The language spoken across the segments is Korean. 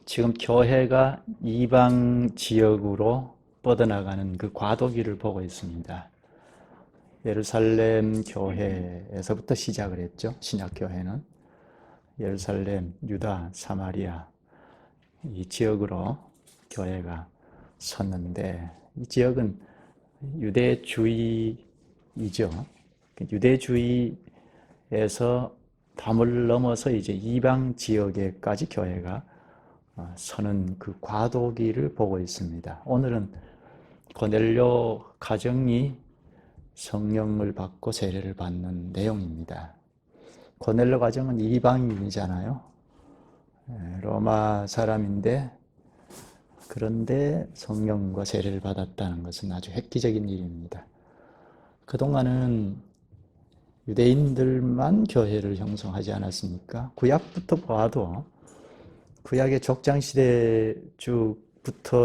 지금 교회가 이방 지역으로 뻗어나가는 그 과도기를 보고 있습니다. 예루살렘 교회에서부터 시작을 했죠. 신약 교회는 예루살렘, 유다, 사마리아 이 지역으로 교회가 섰는데, 이 지역은 유대주의이죠. 유대주의에서 담을 넘어서 이제 이방 지역에까지 교회가 서는 그 과도기를 보고 있습니다. 오늘은 고넬료 가정이 성령을 받고 세례를 받는 내용입니다. 고넬료 가정은 이방인이잖아요. 로마 사람인데, 그런데 성령과 세례를 받았다는 것은 아주 획기적인 일입니다. 그동안은 유대인들만 교회를 형성하지 않았습니까? 구약부터 봐도 구약의 족장시대주부터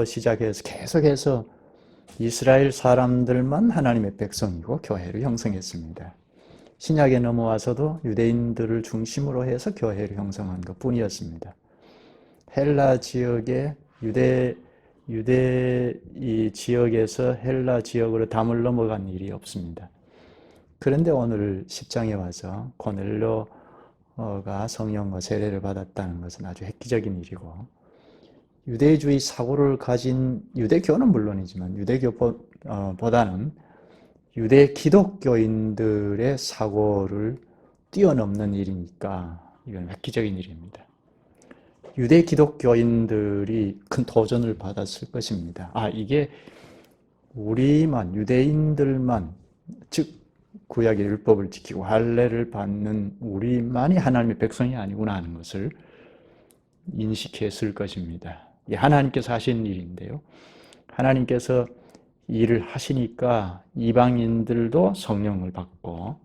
시작해서 계속해서 이스라엘 사람들만 하나님의 백성이고 교회를 형성했습니다. 신약에 넘어와서도 유대인들을 중심으로 해서 교회를 형성한 것 뿐이었습니다. 헬라 지역의 유대 이 지역에서 헬라 지역으로 담을 넘어간 일이 없습니다. 그런데 오늘 10장에 와서 고넬료가 성령과 세례를 받았다는 것은 아주 획기적인 일이고, 유대주의 사고를 가진 유대교는 물론이지만 유대교보다는 유대 기독교인들의 사고를 뛰어넘는 일이니까 이건 획기적인 일입니다. 유대 기독교인들이 큰 도전을 받았을 것입니다. 이게 우리만, 유대인들만, 즉 구약의 율법을 지키고 할례를 받는 우리만이 하나님의 백성이 아니구나 하는 것을 인식했을 것입니다. 하나님께서 하신 일인데요. 하나님께서 일을 하시니까 이방인들도 성령을 받고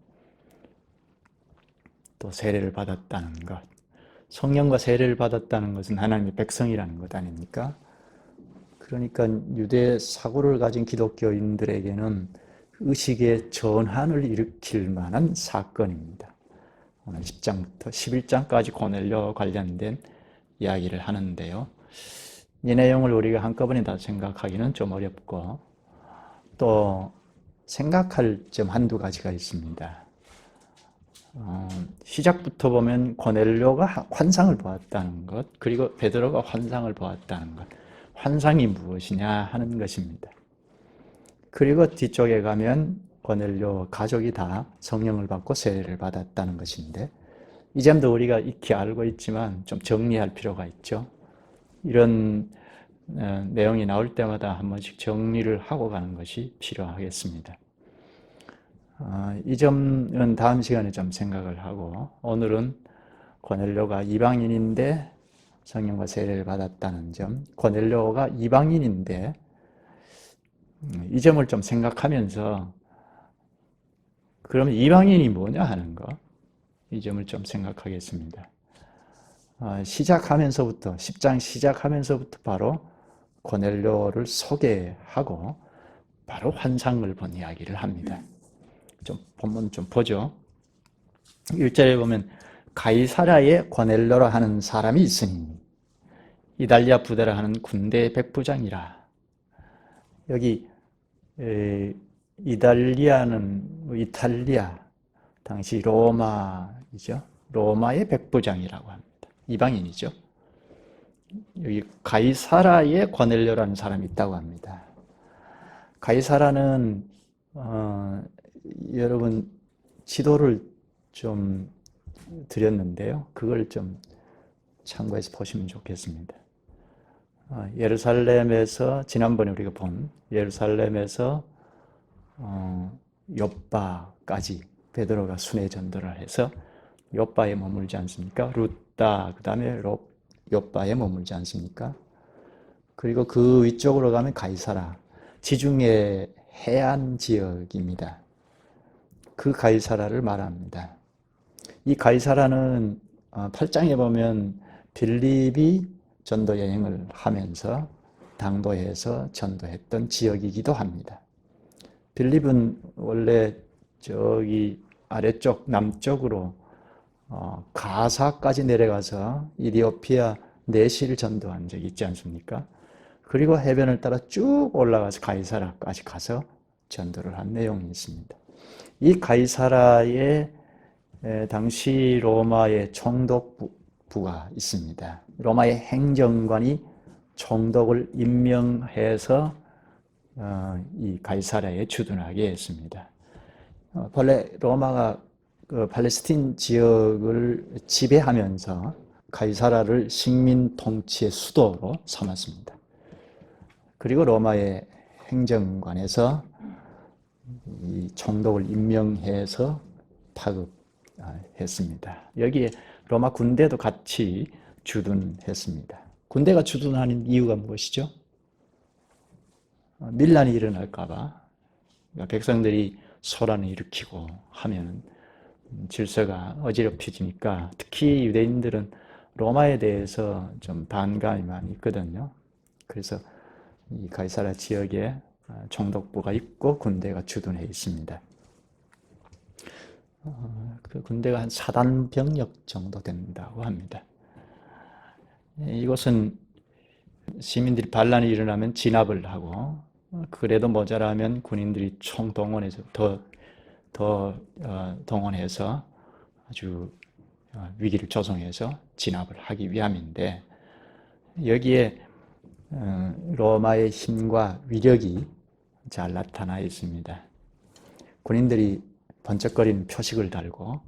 또 세례를 받았다는 것. 성령과 세례를 받았다는 것은 하나님의 백성이라는 것 아닙니까? 그러니까 유대 사고를 가진 기독교인들에게는 의식의 전환을 일으킬 만한 사건입니다. 오늘 10장부터 11장까지 고넬료 관련된 이야기를 하는데요. 이 내용을 우리가 한꺼번에 다 생각하기는 좀 어렵고, 또 생각할 점 한두 가지가 있습니다. 시작부터 보면 고넬료가 환상을 보았다는 것, 그리고 베드로가 환상을 보았다는 것, 환상이 무엇이냐 하는 것입니다. 그리고 뒤쪽에 가면 고넬료 가족이 다 성령을 받고 세례를 받았다는 것인데, 이 점도 우리가 익히 알고 있지만 좀 정리할 필요가 있죠. 이런 내용이 나올 때마다 한 번씩 정리를 하고 가는 것이 필요하겠습니다. 이 점은 다음 시간에 좀 생각을 하고, 오늘은 고넬료가 이방인인데 성령과 세례를 받았다는 점, 고넬료가 이방인인데 이 점을 좀 생각하면서, 그러면 이방인이 뭐냐 하는 거, 이 점을 좀 생각하겠습니다. 시작하면서부터 10장 시작하면서부터 바로 고넬료를 소개하고 바로 환상을 본 이야기를 합니다. 본문 좀 보죠. 1절에 보면 가이사랴에 고넬료라 하는 사람이 있으니 이달리아 부대라 하는 군대 백부장이라. 여기 이달리아는 이탈리아, 당시 로마이죠. 로마의 백부장이라고 합니다. 이방인이죠. 여기 가이사랴에 고넬료라는 사람이 있다고 합니다. 가이사랴는 여러분 지도를 좀 드렸는데요. 그걸 좀 참고해서 보시면 좋겠습니다. 예루살렘에서, 지난번에 우리가 본 예루살렘에서 욥바까지 베드로가 순회 전도를 해서 욥바에 머물지 않습니까? 루다, 그 다음에 욥바에 머물지 않습니까? 그리고 그 위쪽으로 가면 가이사랴, 지중해 해안 지역입니다. 그 가이사랴를 말합니다. 이 가이사랴는 8장에 보면 빌립이 전도 여행을 하면서 당도해서 전도했던 지역이기도 합니다. 빌립은 원래 저기 아래쪽 남쪽으로 가사까지 내려가서 이디오피아 내시를 전도한 적이 있지 않습니까? 그리고 해변을 따라 쭉 올라가서 가이사라까지 가서 전도를 한 내용이 있습니다. 이 가이사라에 당시 로마의 총독부가 있습니다. 로마의 행정관이 총독을 임명해서 이 가이사라에 주둔하게 했습니다. 본래 로마가 그 팔레스틴 지역을 지배하면서 가이사라를 식민 통치의 수도로 삼았습니다. 그리고 로마의 행정관에서 이 총독을 임명해서 파급했습니다. 여기에 로마 군대도 같이 주둔했습니다. 군대가 주둔하는 이유가 무엇이죠? 밀란이 일어날까봐, 그러니까 백성들이 소란을 일으키고 하면 질서가 어지럽혀지니까, 특히 유대인들은 로마에 대해서 좀 반감이 많이 있거든요. 그래서 이 가이사라 지역에 총독부가 있고 군대가 주둔해 있습니다. 그 군대가 한 4단 병력 정도 된다고 합니다. 이곳은 시민들이 반란이 일어나면 진압을 하고, 그래도 모자라면 군인들이 총동원해서 더 동원해서 아주 위기를 조성해서 진압을 하기 위함인데, 여기에 로마의 힘과 위력이 잘 나타나 있습니다. 군인들이 번쩍거리는 표식을 달고,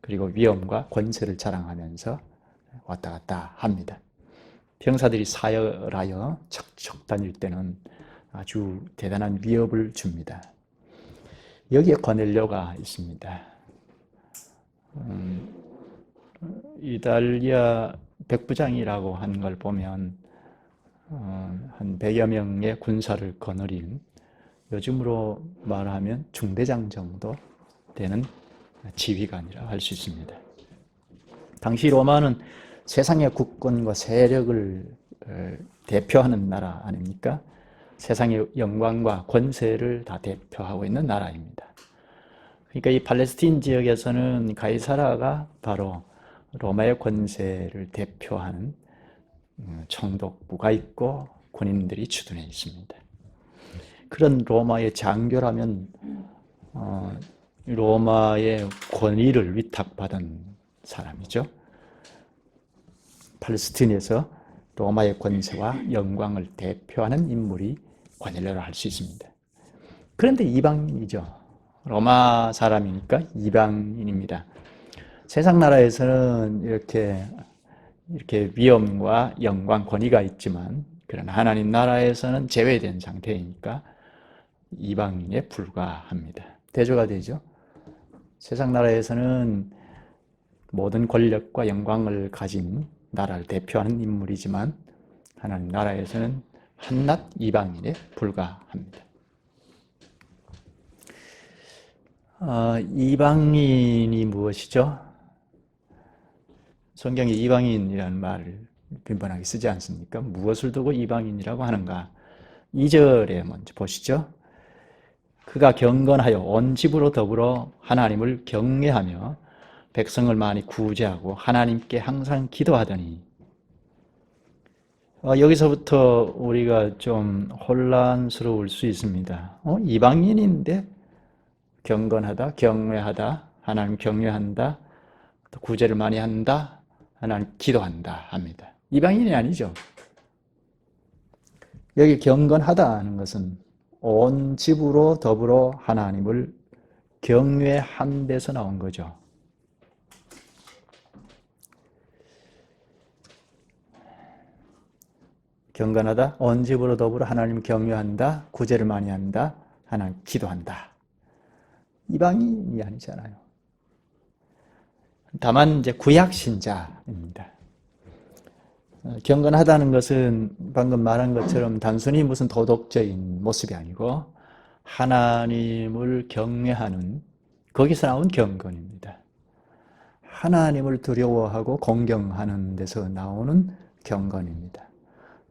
그리고 위엄과 권세를 자랑하면서 왔다 갔다 합니다. 병사들이 사열하여 척척 다닐 때는 아주 대단한 위협을 줍니다. 여기에 고넬료가 있습니다. 이탈리아 백부장이라고 하는 걸 보면 한 100여 명의 군사를 거느린, 요즘으로 말하면 중대장 정도 되는 지휘관이라 할 수 있습니다. 당시 로마는 세상의 국권과 세력을 대표하는 나라 아닙니까? 세상의 영광과 권세를 다 대표하고 있는 나라입니다. 그러니까 이 팔레스틴 지역에서는 가이사라가 바로 로마의 권세를 대표하는 총독부가 있고 군인들이 주둔해 있습니다. 그런 로마의 장교라면 로마의 권위를 위탁받은 사람이죠. 팔레스틴에서 로마의 권세와 영광을 대표하는 인물이 고넬료라 할 수 있습니다. 그런데 이방인이죠. 로마 사람이니까 이방인입니다. 세상 나라에서는 이렇게 위엄과 영광, 권위가 있지만, 그러나 하나님 나라에서는 제외된 상태이니까 이방인에 불과합니다. 대조가 되죠. 세상 나라에서는 모든 권력과 영광을 가진 나라를 대표하는 인물이지만, 하나님 나라에서는 한낱 이방인에 불과합니다. 이방인이 무엇이죠? 성경에 이방인이라는 말을 빈번하게 쓰지 않습니까? 무엇을 두고 이방인이라고 하는가? 2절에 먼저 보시죠. 그가 경건하여 온 집으로 더불어 하나님을 경외하며 백성을 많이 구제하고 하나님께 항상 기도하더니. 여기서부터 우리가 좀 혼란스러울 수 있습니다. 이방인인데 경건하다, 경외하다, 하나님 경외한다, 또 구제를 많이 한다, 하나님 기도한다 합니다. 이방인이 아니죠. 여기 경건하다 하는 것은 온 집으로 더불어 하나님을 경외한 데서 나온 거죠. 경건하다, 온 집으로 더불어 하나님을 경외한다, 구제를 많이 한다, 하나님 기도한다. 이방인이 아니잖아요. 다만 이제 구약 신자입니다. 경건하다는 것은 방금 말한 것처럼 단순히 무슨 도덕적인 모습이 아니고 하나님을 경외하는, 거기서 나온 경건입니다. 하나님을 두려워하고 공경하는 데서 나오는 경건입니다.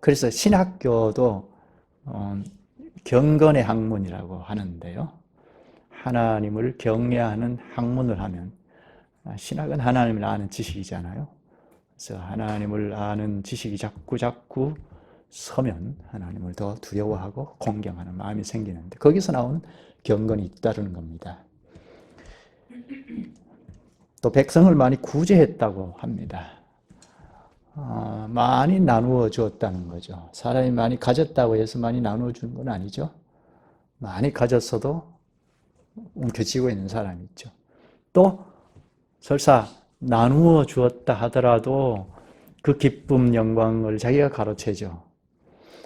그래서 신학교도 경건의 학문이라고 하는데요. 하나님을 경외하는 학문을 하면, 신학은 하나님을 아는 지식이잖아요. 그래서 하나님을 아는 지식이 자꾸 서면 하나님을 더 두려워하고 공경하는 마음이 생기는데 거기서 나오는 경건이 있다는 겁니다. 또 백성을 많이 구제했다고 합니다. 많이 나누어 주었다는 거죠. 사람이 많이 가졌다고 해서 많이 나누어 주는 건 아니죠. 많이 가졌어도 움켜쥐고 있는 사람이 있죠. 또 설사 나누어 주었다 하더라도 그 기쁨, 영광을 자기가 가로채죠.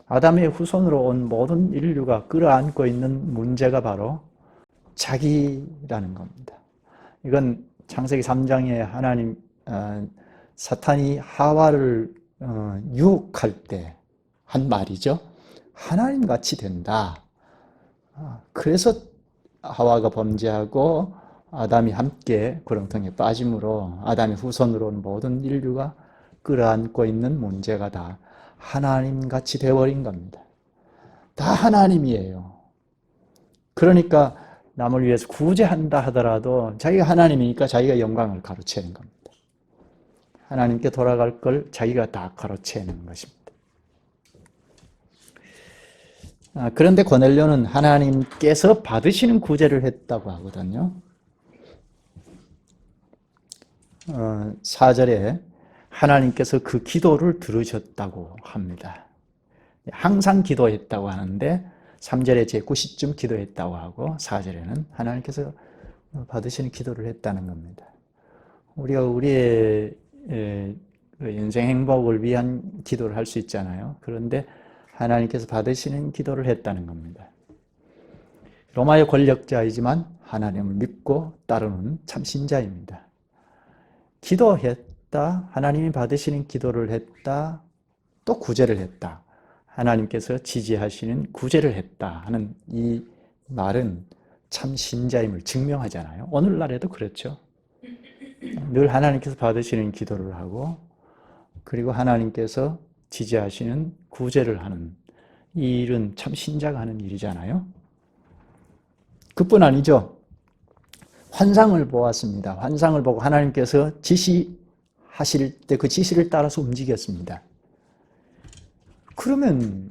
아담의 후손으로 온 모든 인류가 끌어안고 있는 문제가 바로 자기라는 겁니다. 이건 창세기 3장에 하나님, 사탄이 하와를 유혹할 때 한 말이죠. 하나님 같이 된다. 그래서 하와가 범죄하고 아담이 함께 구렁텅이에 빠짐으로 아담의 후손으로 온 모든 인류가 끌어안고 있는 문제가 다 하나님같이 되어버린 겁니다. 다 하나님이에요. 그러니까 남을 위해서 구제한다 하더라도 자기가 하나님이니까 자기가 영광을 가로채는 겁니다. 하나님께 돌아갈 걸 자기가 다 가로채는 것입니다. 그런데 고넬료는 하나님께서 받으시는 구제를 했다고 하거든요. 4절에 하나님께서 그 기도를 들으셨다고 합니다. 항상 기도했다고 하는데 3절에 제9시쯤 기도했다고 하고 4절에는 하나님께서 받으시는 기도를 했다는 겁니다. 우리가 우리의 인생 행복을 위한 기도를 할 수 있잖아요. 그런데 하나님께서 받으시는 기도를 했다는 겁니다. 로마의 권력자이지만 하나님을 믿고 따르는 참 신자입니다. 기도했다, 하나님이 받으시는 기도를 했다, 또 구제를 했다. 하나님께서 지지하시는 구제를 했다 하는 이 말은 참 신자임을 증명하잖아요. 오늘날에도 그렇죠. 늘 하나님께서 받으시는 기도를 하고 그리고 하나님께서 지지하시는 구제를 하는 이 일은 참 신자가 하는 일이잖아요. 그뿐 아니죠. 환상을 보았습니다. 환상을 보고 하나님께서 지시하실 때 그 지시를 따라서 움직였습니다. 그러면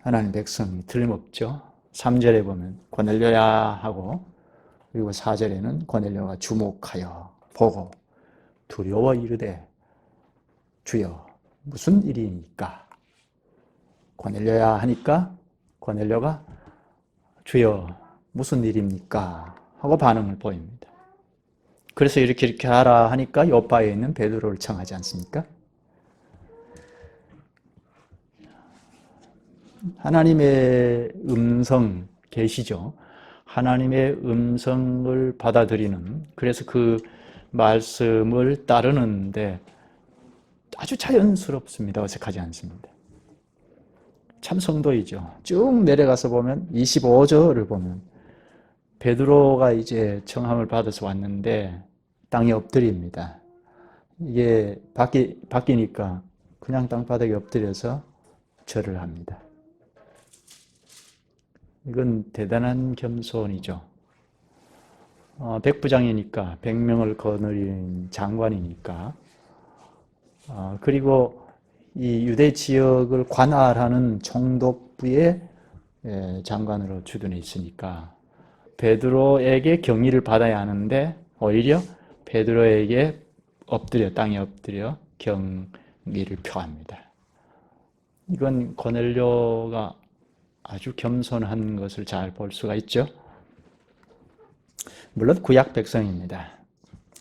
하나님 백성이 틀림없죠. 3절에 보면 고넬료야 하고 그리고 4절에는 고넬료가 주목하여 보고 두려워 이르되 주여 무슨 일이니까? 고넬료야 하니까 고넬료가 주여 무슨 일입니까? 하고 반응을 보입니다. 그래서 이렇게 하라 하니까 요바에 있는 베드로를 청하지 않습니까? 하나님의 음성 계시죠. 하나님의 음성을 받아들이는, 그래서 그 말씀을 따르는데 아주 자연스럽습니다. 어색하지 않습니다. 참 성도이죠. 쭉 내려가서 보면 25절을 보면 베드로가 이제 청함을 받아서 왔는데 땅에 엎드립니다. 이게 바뀌니까 그냥 땅바닥에 엎드려서 절을 합니다. 이건 대단한 겸손이죠. 백부장이니까 100명을 거느린 장관이니까 그리고 이 유대 지역을 관할하는 총독부의 장관으로 주둔해 있으니까 베드로에게 경의를 받아야 하는데 오히려 베드로에게 땅에 엎드려 경의를 표합니다. 이건 고넬료가 아주 겸손한 것을 잘 볼 수가 있죠. 물론 구약 백성입니다.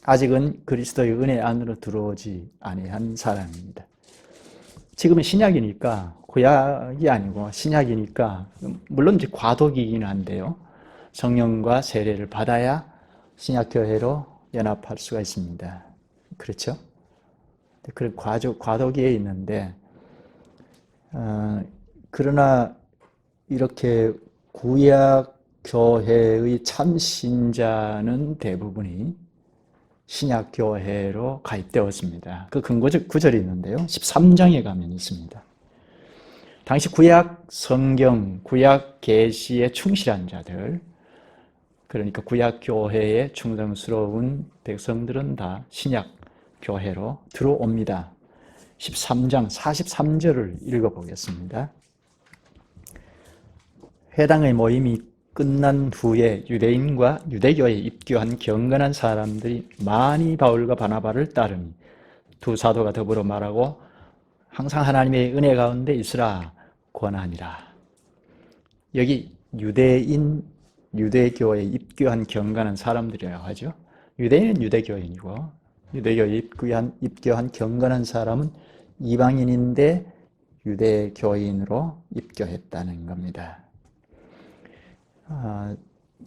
아직은 그리스도의 은혜 안으로 들어오지 아니한 사람입니다. 지금은 신약이니까, 구약이 아니고 신약이니까 물론 이제 과도기이긴 한데요. 성령과 세례를 받아야 신약교회로 연합할 수가 있습니다. 그렇죠? 그런 과도기에 있는데 그러나 이렇게 구약 교회의 참 신자는 대부분이 신약 교회로 가입되었습니다. 그 근거적 구절이 있는데요. 13장에 가면 있습니다. 당시 구약 성경, 구약 계시에 충실한 자들, 그러니까 구약 교회에 충성스러운 백성들은 다 신약 교회로 들어옵니다. 13장 43절을 읽어보겠습니다. 회당의 모임이 끝난 후에 유대인과 유대교에 입교한 경건한 사람들이 많이 바울과 바나바를 따르니 두 사도가 더불어 말하고 항상 하나님의 은혜 가운데 있으라 권하니라. 여기 유대인, 유대교에 입교한 경건한 사람들이라고 하죠. 유대인은 유대교인이고 유대교에 입교한 경건한 사람은 이방인인데 유대교인으로 입교했다는 겁니다.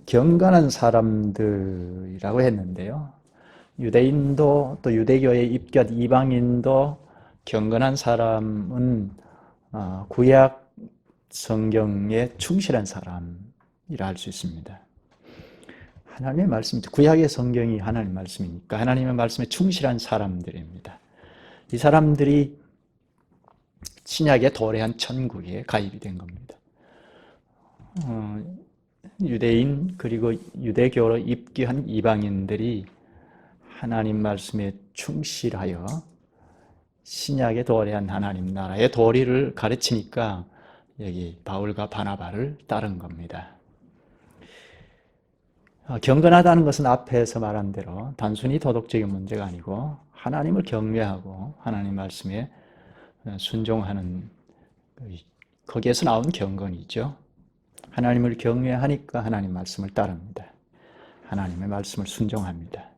경건한 사람들이라고 했는데요. 유대인도 또 유대교에 입교한 이방인도 경건한 사람은 구약 성경에 충실한 사람이라 할 수 있습니다. 하나님의 말씀, 구약의 성경이 하나님의 말씀이니까 하나님의 말씀에 충실한 사람들입니다. 이 사람들이 신약의 도래한 천국에 가입이 된 겁니다. 유대인 그리고 유대교로 입교한 이방인들이 하나님 말씀에 충실하여 신약에 도래한 하나님 나라의 도리를 가르치니까 여기 바울과 바나바를 따른 겁니다. 경건하다는 것은 앞에서 말한 대로 단순히 도덕적인 문제가 아니고 하나님을 경외하고 하나님 말씀에 순종하는 거기에서 나온 경건이죠. 하나님을 경외하니까 하나님 말씀을 따릅니다. 하나님의 말씀을 순종합니다.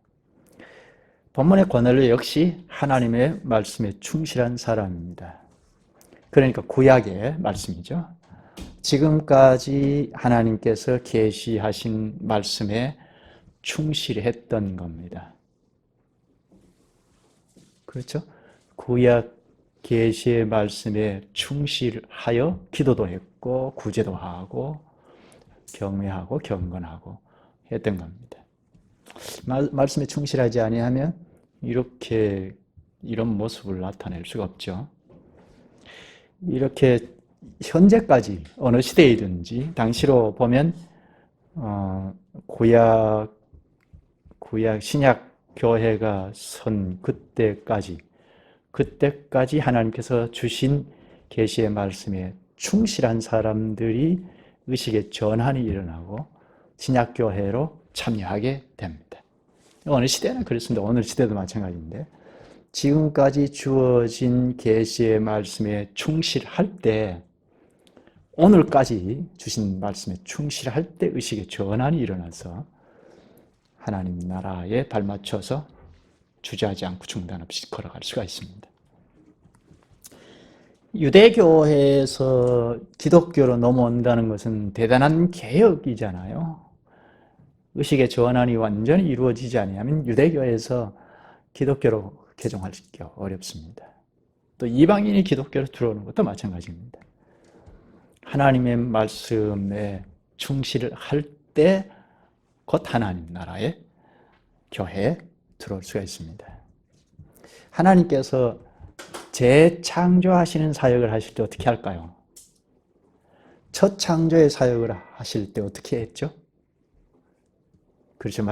본문의 고넬료 역시 하나님의 말씀에 충실한 사람입니다. 그러니까 구약의 말씀이죠. 지금까지 하나님께서 계시하신 말씀에 충실했던 겁니다. 그렇죠? 구약 계시의 말씀에 충실하여 기도도 했고 구제도 하고 경외하고 경건하고 했던 겁니다. 말씀에 충실하지 아니하면 이런 모습을 나타낼 수가 없죠. 이렇게 현재까지 어느 시대이든지 당시로 보면 구약 신약 교회가 선 그때까지 하나님께서 주신 계시의 말씀에 충실한 사람들이 의식의 전환이 일어나고 신약 교회로 참여하게 됩니다. 어느 시대나 그렇습니다. 오늘 시대도 마찬가지인데 지금까지 주어진 계시의 말씀에 충실할 때 오늘까지 주신 말씀에 충실할 때 의식의 전환이 일어나서 하나님 나라에 발맞춰서 주저하지 않고 중단 없이 걸어갈 수가 있습니다. 유대교에서 기독교로 넘어온다는 것은 대단한 개혁이잖아요. 의식의 전환이 완전히 이루어지지 않으면 유대교에서 기독교로 개종하기 어렵습니다. 또 이방인이 기독교로 들어오는 것도 마찬가지입니다. 하나님의 말씀에 충실을 할 때 곧 하나님 나라의 교회에 들어올 수가 있습니다. 하나님께서 재창조하시는 사역을 하실 때 어떻게 할까요? 첫 창조의 사역을 하실 때 어떻게 했죠? 그렇죠.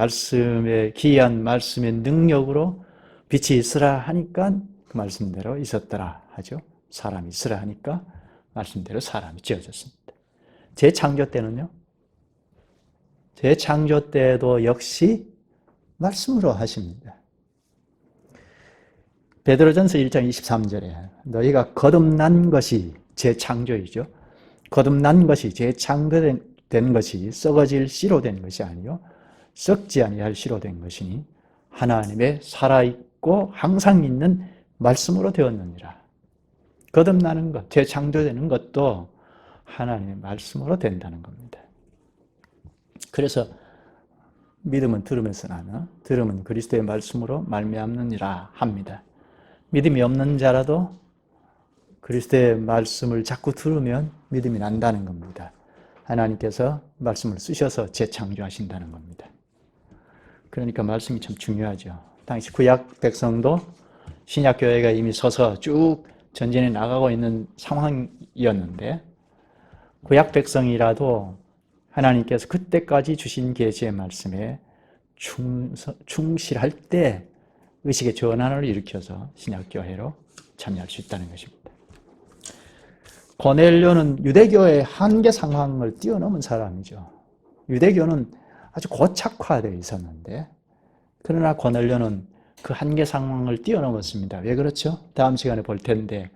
기이한 말씀의 능력으로 빛이 있으라 하니까 그 말씀대로 있었더라 하죠. 사람이 있으라 하니까 말씀대로 사람이 지어졌습니다. 재창조 때는요? 재창조 때도 역시 말씀으로 하십니다. 베드로전서 1장 23절에 너희가 거듭난 것이 재창조이죠. 거듭난 것이 재창조된 것이 썩어질 씨로 된 것이 아니요 썩지 아니할 씨로 된 것이니 하나님의 살아있고 항상 있는 말씀으로 되었느니라. 거듭나는 것, 재창조되는 것도 하나님의 말씀으로 된다는 겁니다. 그래서 믿음은 들음에서 나며 들음은 그리스도의 말씀으로 말미암느니라 합니다. 믿음이 없는 자라도 그리스도의 말씀을 자꾸 들으면 믿음이 난다는 겁니다. 하나님께서 말씀을 쓰셔서 재창조하신다는 겁니다. 그러니까 말씀이 참 중요하죠. 당시 구약 백성도 신약 교회가 이미 서서 쭉 전진해 나가고 있는 상황이었는데 구약 백성이라도 하나님께서 그때까지 주신 계시의 말씀에 충실할 때 의식의 전환을 일으켜서 신약교회로 참여할 수 있다는 것입니다. 고넬료는 유대교의 한계 상황을 뛰어넘은 사람이죠. 유대교는 아주 고착화되어 있었는데, 그러나 고넬료는 그 한계 상황을 뛰어넘었습니다. 왜 그렇죠? 다음 시간에 볼 텐데,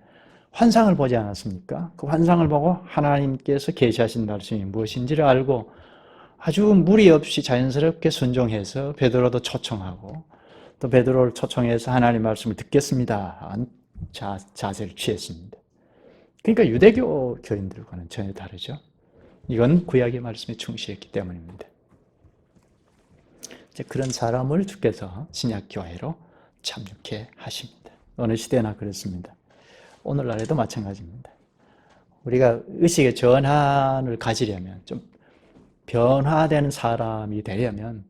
환상을 보지 않았습니까? 그 환상을 보고 하나님께서 계시하신 말씀이 무엇인지를 알고 아주 무리 없이 자연스럽게 순종해서 베드로도 초청하고, 또 베드로를 초청해서 하나님 말씀을 듣겠습니다. 자세를 취했습니다. 그러니까 유대교 교인들과는 전혀 다르죠. 이건 구약의 말씀에 충실했기 때문입니다. 이제 그런 사람을 주께서 신약교회로 참여케 하십니다. 어느 시대나 그렇습니다. 오늘날에도 마찬가지입니다. 우리가 의식의 전환을 가지려면, 좀 변화되는 사람이 되려면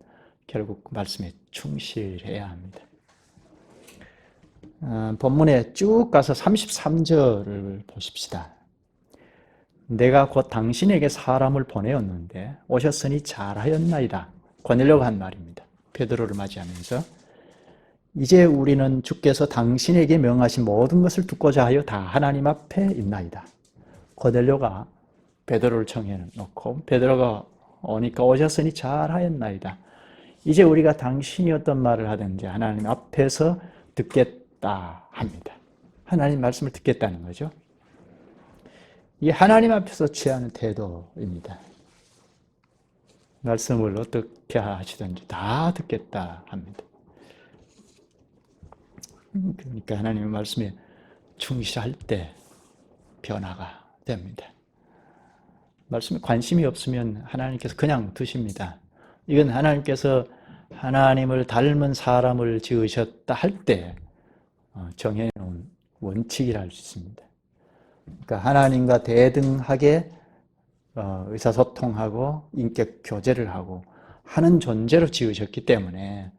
결국 말씀에 충실해야 합니다. 본문에 쭉 가서 33절을 보십시다. 내가 곧 당신에게 사람을 보내었는데 오셨으니 잘하였나이다. 고넬료가 한 말입니다. 베드로를 맞이하면서 이제 우리는 주께서 당신에게 명하신 모든 것을 듣고자 하여 다 하나님 앞에 있나이다. 고넬료가 베드로를 청해놓고 베드로가 오니까 오셨으니 잘하였나이다. 이제 우리가 당신이 어떤 말을 하든지 하나님 앞에서 듣겠다 합니다. 하나님 말씀을 듣겠다는 거죠. 이게 하나님 앞에서 취하는 태도입니다. 말씀을 어떻게 하시든지 다 듣겠다 합니다. 그러니까 하나님의 말씀에 충실할 때 변화가 됩니다. 말씀에 관심이 없으면 하나님께서 그냥 두십니다. 이건 하나님께서 하나님을 닮은 사람을 지으셨다 할 때 정해놓은 원칙이라 할 수 있습니다. 그러니까 하나님과 대등하게 의사소통하고 인격 교제를 하고 하는 존재로 지으셨기 때문에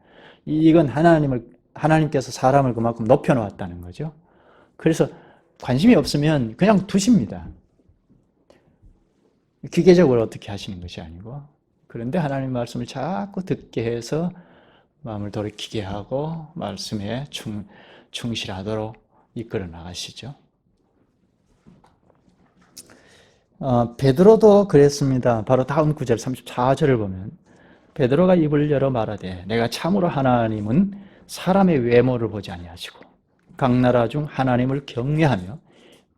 이건 하나님께서 사람을 그만큼 높여놓았다는 거죠. 그래서 관심이 없으면 그냥 두십니다. 기계적으로 어떻게 하시는 것이 아니고, 그런데 하나님 말씀을 자꾸 듣게 해서 마음을 돌이키게 하고 말씀에 충실하도록 이끌어 나가시죠. 베드로도 그랬습니다. 바로 다음 구절 34절을 보면 베드로가 입을 열어 말하되 내가 참으로 하나님은 사람의 외모를 보지 아니하시고 각 나라 중 하나님을 경외하며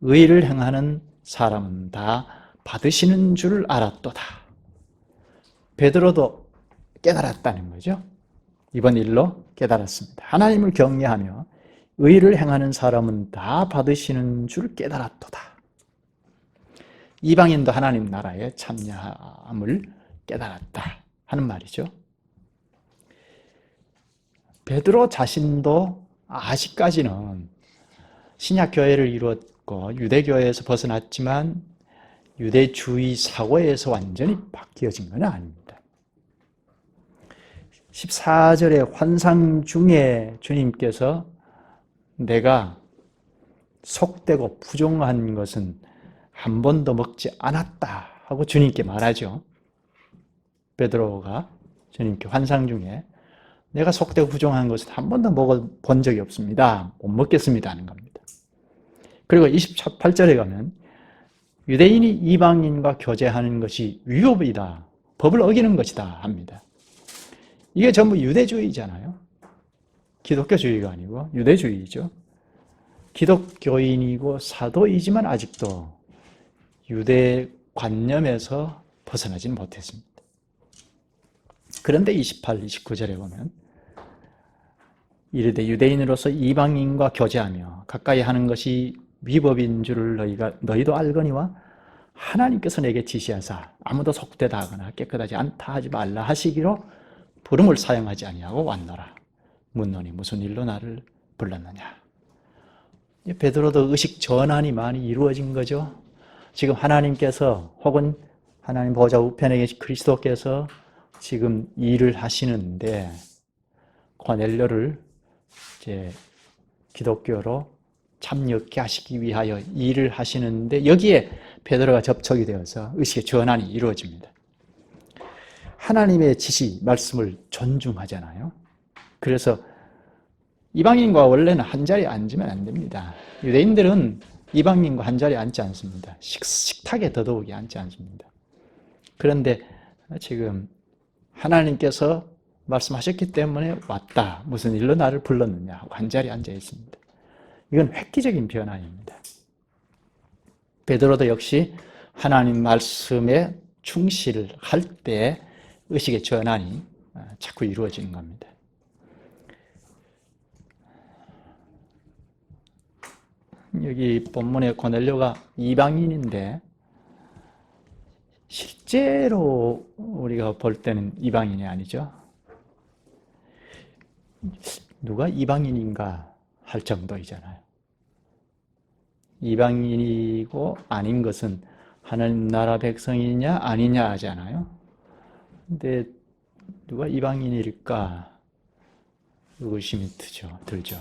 의를 행하는 사람은 다 받으시는 줄 알았도다. 베드로도 깨달았다는 거죠. 이번 일로 깨달았습니다. 하나님을 경외하며 의를 행하는 사람은 다 받으시는 줄 깨달았도다. 이방인도 하나님 나라에 참여함을 깨달았다 하는 말이죠. 베드로 자신도 아직까지는 신약교회를 이루었고 유대교회에서 벗어났지만 유대주의 사고에서 완전히 바뀌어진 건 아닙니다. 14절의 환상 중에 주님께서 내가 속되고 부정한 것은 한 번도 먹지 않았다 하고 주님께 말하죠. 베드로가 주님께 환상 중에 내가 속되고 부정한 것은 한 번도 먹어본 적이 없습니다. 못 먹겠습니다 하는 겁니다. 그리고 28절에 가면 유대인이 이방인과 교제하는 것이 위법이다. 법을 어기는 것이다 합니다. 이게 전부 유대주의잖아요. 기독교주의가 아니고 유대주의죠. 기독교인이고 사도이지만 아직도 유대 관념에서 벗어나지는 못했습니다. 그런데 28, 29절에 보면 이르되 유대인으로서 이방인과 교제하며 가까이 하는 것이 위법인 줄을 너희도 알거니와 하나님께서 내게 지시하사 아무도 속되다 하거나 깨끗하지 않다 하지 말라 하시기로 부름을 사용하지 아니하고 왔노라. 묻노니 무슨 일로 나를 불렀느냐. 베드로도 의식 전환이 많이 이루어진 거죠. 지금 하나님께서 혹은 하나님 보좌 우편에 계신 그리스도께서 지금 일을 하시는데 고넬료를 이제 기독교로 참여케 하시기 위하여 일을 하시는데 여기에 베드로가 접촉이 되어서 의식의 전환이 이루어집니다. 하나님의 지시, 말씀을 존중하잖아요. 그래서 이방인과 원래는 한 자리에 앉으면 안 됩니다. 유대인들은 이방인과 한 자리에 앉지 않습니다. 식탁에 더더욱이 앉지 않습니다. 그런데 지금 하나님께서 말씀하셨기 때문에 왔다. 무슨 일로 나를 불렀느냐 하고 한 자리에 앉아 있습니다. 이건 획기적인 변화입니다. 베드로도 역시 하나님 말씀에 충실할 때 의식의 전환이 자꾸 이루어지는 겁니다. 여기 본문에 고넬료가 이방인인데 실제로 우리가 볼 때는 이방인이 아니죠. 누가 이방인인가 할 정도이잖아요. 이방인이고 아닌 것은 하나님 나라 백성이냐 아니냐 하잖아요. 근데 누가 이방인일까 의심이 들죠.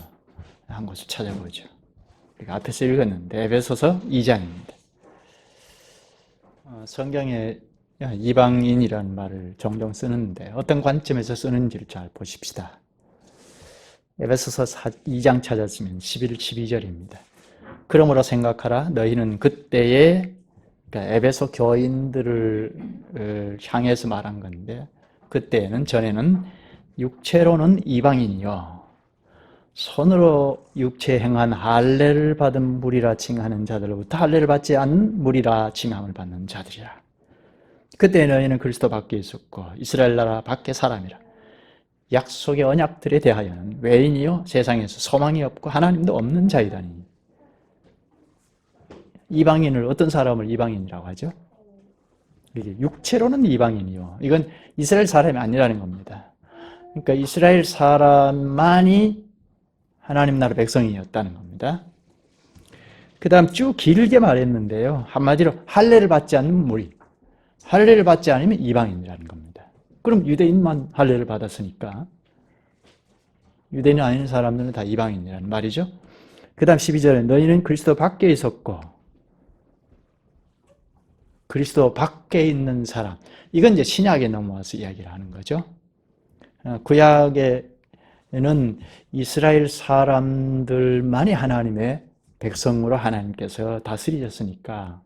한 곳을 찾아보죠. 우리가 앞에서 읽었는데 에베소서 2장입니다. 성경에 이방인이라는 말을 종종 쓰는데 어떤 관점에서 쓰는지를 잘 보십시다. 에베소서 2장 찾았으면 11, 12절입니다. 그러므로 생각하라. 너희는 그때의 그러니까 에베소 교인들을 향해서 말한 건데 그때는 전에는 육체로는 이방인이요 손으로 육체 행한 할례를 받은 무리라 칭하는 자들로부터 할례를 받지 않은 무리라 칭함을 받는 자들이라. 그때 너희는 그리스도 밖에 있었고 이스라엘 나라 밖에 사람이라. 약속의 언약들에 대하여는 외인이요 세상에서 소망이 없고 하나님도 없는 자이다니. 이방인을 어떤 사람을 이방인이라고 하죠? 이게 육체로는 이방인이요. 이건 이스라엘 사람이 아니라는 겁니다. 그러니까 이스라엘 사람만이 하나님 나라 백성이었다는 겁니다. 그 다음 쭉 길게 말했는데요. 한마디로 할례를 받지 않는 무리. 할례를 받지 않으면 이방인이라는 겁니다. 그럼 유대인만 할례를 받았으니까 유대인 아닌 사람들은 다 이방인이라는 말이죠. 그 다음 12절에 너희는 그리스도 밖에 있었고 그리스도 밖에 있는 사람. 이건 이제 신약에 넘어와서 이야기를 하는 거죠. 구약에는 이스라엘 사람들만이 하나님의 백성으로 하나님께서 다스리셨으니까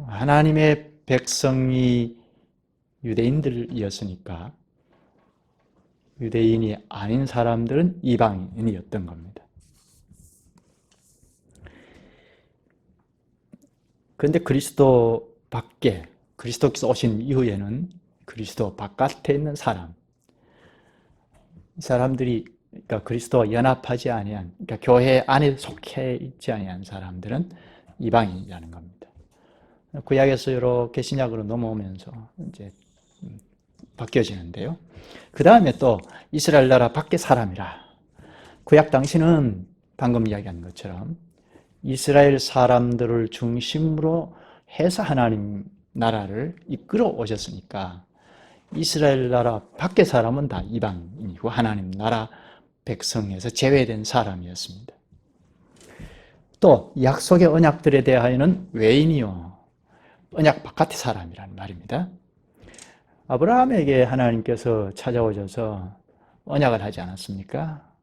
하나님의 백성이 유대인들이었으니까 유대인이 아닌 사람들은 이방인이었던 겁니다. 그런데 그리스도 밖에, 그리스도께서 오신 이후에는 그리스도 바깥에 있는 사람, 이 사람들이 그러니까 그리스도와 연합하지 아니한, 그러니까 교회 안에 속해 있지 아니한 사람들은 이방인이라는 겁니다. 구약에서 이렇게 신약으로 넘어오면서 이제 바뀌어지는데요. 그 다음에 또 이스라엘 나라 밖에 사람이라. 구약 당시는 방금 이야기한 것처럼 이스라엘 사람들을 중심으로 해서 하나님 나라를 이끌어 오셨으니까 이스라엘 나라 밖의 사람은 다 이방인이고 하나님 나라 백성에서 제외된 사람이었습니다. 또 약속의 언약들에 대하여는 외인이요 언약 바깥의 사람이라는 말입니다. 아브라함에게 하나님께서 찾아오셔서 언약을 하지 않았습니까?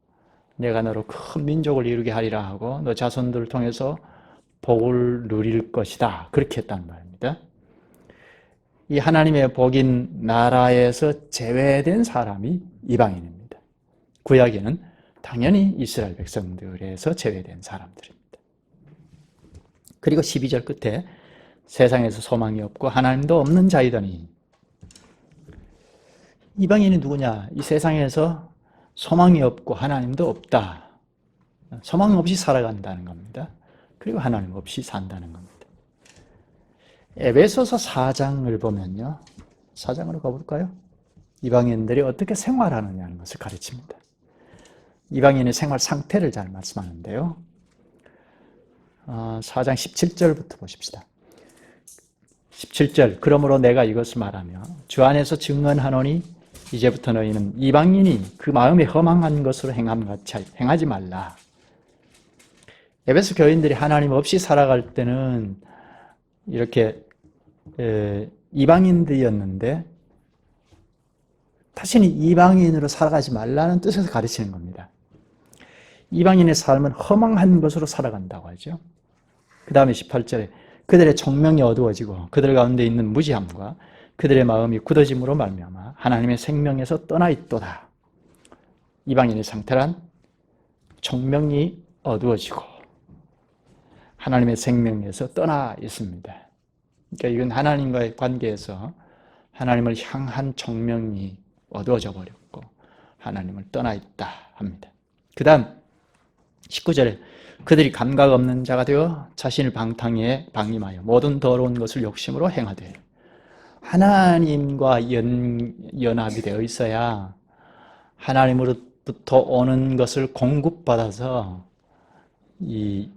내가 너로 큰 민족을 이루게 하리라 하고 너 자손들을 통해서 복을 누릴 것이다. 그렇게 했다는 말입니다. 이 하나님의 복인 나라에서 제외된 사람이 이방인입니다. 구약에는 당연히 이스라엘 백성들에서 제외된 사람들입니다. 그리고 12절 끝에 세상에서 소망이 없고 하나님도 없는 자이더니 이방인이 누구냐? 이 세상에서 소망이 없고 하나님도 없다. 소망 없이 살아간다는 겁니다. 그리고 하나님 없이 산다는 겁니다. 에베소서 4장을 보면요. 4장으로 가볼까요? 이방인들이 어떻게 생활하느냐는 것을 가르칩니다. 이방인의 생활 상태를 잘 말씀하는데요. 4장 17절부터 보십시다. 17절 그러므로 내가 이것을 말하며 주 안에서 증언하노니 이제부터 너희는 이방인이 그 마음에 허망한 것으로 행함같이 행하지 말라. 에베소 교인들이 하나님 없이 살아갈 때는 이렇게 이방인들이었는데 다시는 이방인으로 살아가지 말라는 뜻에서 가르치는 겁니다. 이방인의 삶은 허망한 것으로 살아간다고 하죠. 그 다음에 18절에 그들의 총명이 어두워지고 그들 가운데 있는 무지함과 그들의 마음이 굳어짐으로 말미암아 하나님의 생명에서 떠나 있도다. 이방인의 상태란 총명이 어두워지고 하나님의 생명에서 떠나 있습니다. 그러니까 이건 하나님과의 관계에서 하나님을 향한 총명이 어두워져 버렸고 하나님을 떠나 있다 합니다. 그 다음 19절에 그들이 감각 없는 자가 되어 자신을 방임하여 모든 더러운 것을 욕심으로 행하되 하나님과 연합이 되어 있어야 하나님으로부터 오는 것을 공급받아서 이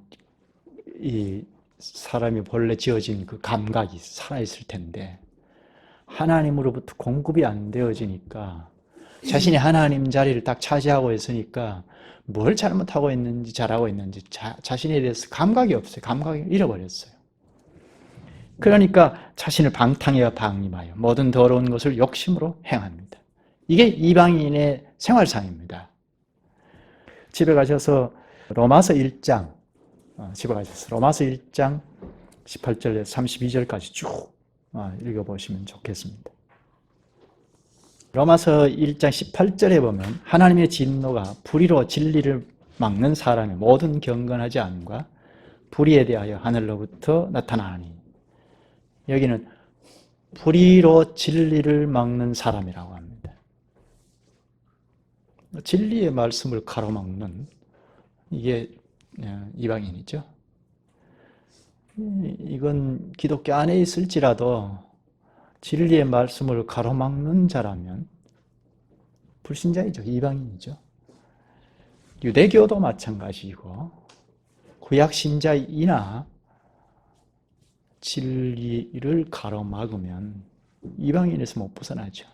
사람이 본래 지어진 그 감각이 살아있을 텐데 하나님으로부터 공급이 안 되어지니까 자신이 하나님 자리를 딱 차지하고 있으니까 뭘 잘못하고 있는지 잘하고 있는지 자신에 대해서 감각이 없어요. 감각을 잃어버렸어요. 그러니까 자신을 방탕하여 방임하여 모든 더러운 것을 욕심으로 행합니다. 이게 이방인의 생활상입니다. 집에 가셔서 로마서 1장 18절에서 32절까지 쭉 읽어보시면 좋겠습니다. 로마서 1장 18절에 보면 하나님의 진노가 불의로 진리를 막는 사람의 모든 경건하지 않음과 불의에 대하여 하늘로부터 나타나니, 여기는 불의로 진리를 막는 사람이라고 합니다. 진리의 말씀을 가로막는 이게 이방인이죠. 이건 기독교 안에 있을지라도 진리의 말씀을 가로막는 자라면 불신자이죠. 이방인이죠. 유대교도 마찬가지고 구약신자이나 진리를 가로막으면 이방인에서 못 벗어나죠.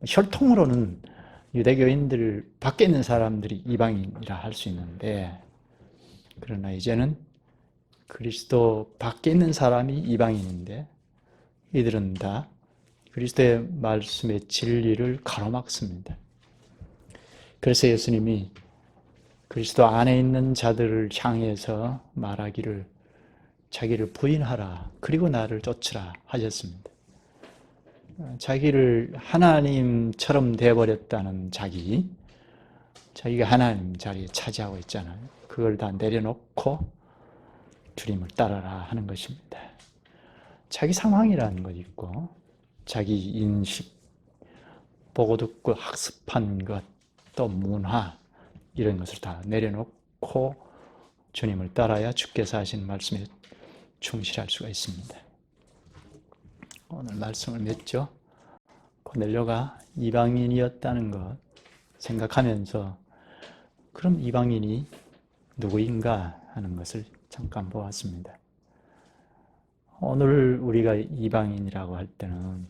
혈통으로는 유대교인들 밖에 있는 사람들이 이방인이라 할 수 있는데, 그러나 이제는 그리스도 밖에 있는 사람이 이방인인데 이들은 다 그리스도의 말씀의 진리를 가로막습니다. 그래서 예수님이 그리스도 안에 있는 자들을 향해서 말하기를 자기를 부인하라, 그리고 나를 쫓으라 하셨습니다. 자기를 하나님처럼 되어버렸다는 자기가 하나님 자리에 차지하고 있잖아요. 그걸 다 내려놓고 주님을 따라라 하는 것입니다. 자기 상황이라는 것 있고 자기 인식, 보고 듣고 학습한 것, 또 문화, 이런 것을 다 내려놓고 주님을 따라야 주께서 하신 말씀에 충실할 수가 있습니다. 오늘 말씀을 맺죠. 고넬료가 이방인이었다는 것 생각하면서 그럼 이방인이 누구인가 하는 것을 잠깐 보았습니다. 오늘 우리가 이방인이라고 할 때는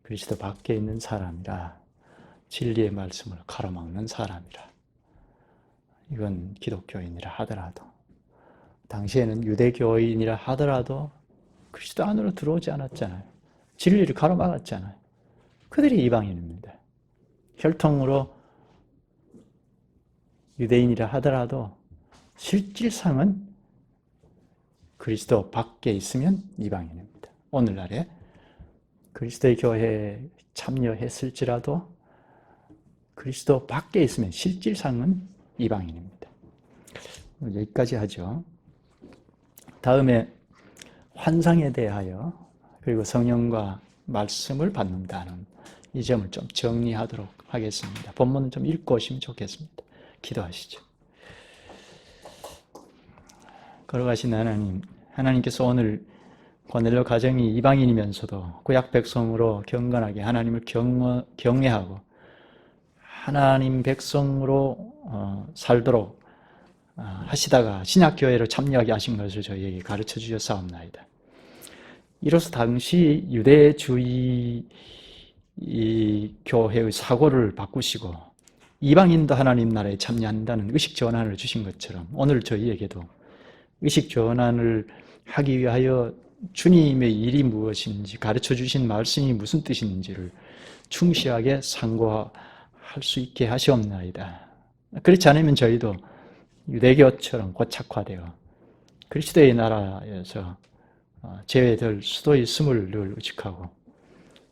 그리스도 밖에 있는 사람이라, 진리의 말씀을 가로막는 사람이라, 이건 기독교인이라 하더라도, 당시에는 유대교인이라 하더라도 그리스도 안으로 들어오지 않았잖아요. 진리를 가로막았잖아요. 그들이 이방인입니다. 혈통으로 유대인이라 하더라도 실질상은 그리스도 밖에 있으면 이방인입니다. 오늘날에 그리스도의 교회에 참여했을지라도 그리스도 밖에 있으면 실질상은 이방인입니다. 여기까지 하죠. 다음에 환상에 대하여, 그리고 성령과 말씀을 받는다는 이 점을 좀 정리하도록 하겠습니다. 본문은 좀 읽고 오시면 좋겠습니다. 기도하시죠. 걸어가신 하나님, 하나님께서 오늘 고넬료 가정이 이방인이면서도 구약 백성으로 경건하게 하나님을 경외하고 하나님 백성으로 살도록 하시다가 신약교회로 참여하게 하신 것을 저희에게 가르쳐 주셨사옵나이다. 이로써 당시 유대주의 교회의 사고를 바꾸시고 이방인도 하나님 나라에 참여한다는 의식 전환을 주신 것처럼 오늘 저희에게도 의식 전환을 하기 위하여 주님의 일이 무엇인지, 가르쳐 주신 말씀이 무슨 뜻인지를 충실하게 상고할 수 있게 하시옵나이다. 그렇지 않으면 저희도 유대교처럼 고착화되어 그리스도의 나라에서 제외될 수도 있음을 늘 의식하고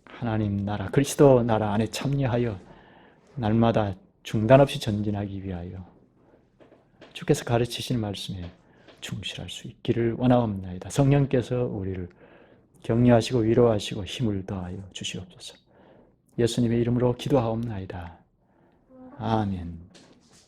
하나님 나라, 그리스도 나라 안에 참여하여 날마다 중단 없이 전진하기 위하여 주께서 가르치신 말씀에 충실할 수 있기를 원하옵나이다. 성령께서 우리를 격려하시고 위로하시고 힘을 더하여 주시옵소서. 예수님의 이름으로 기도하옵나이다. 아멘.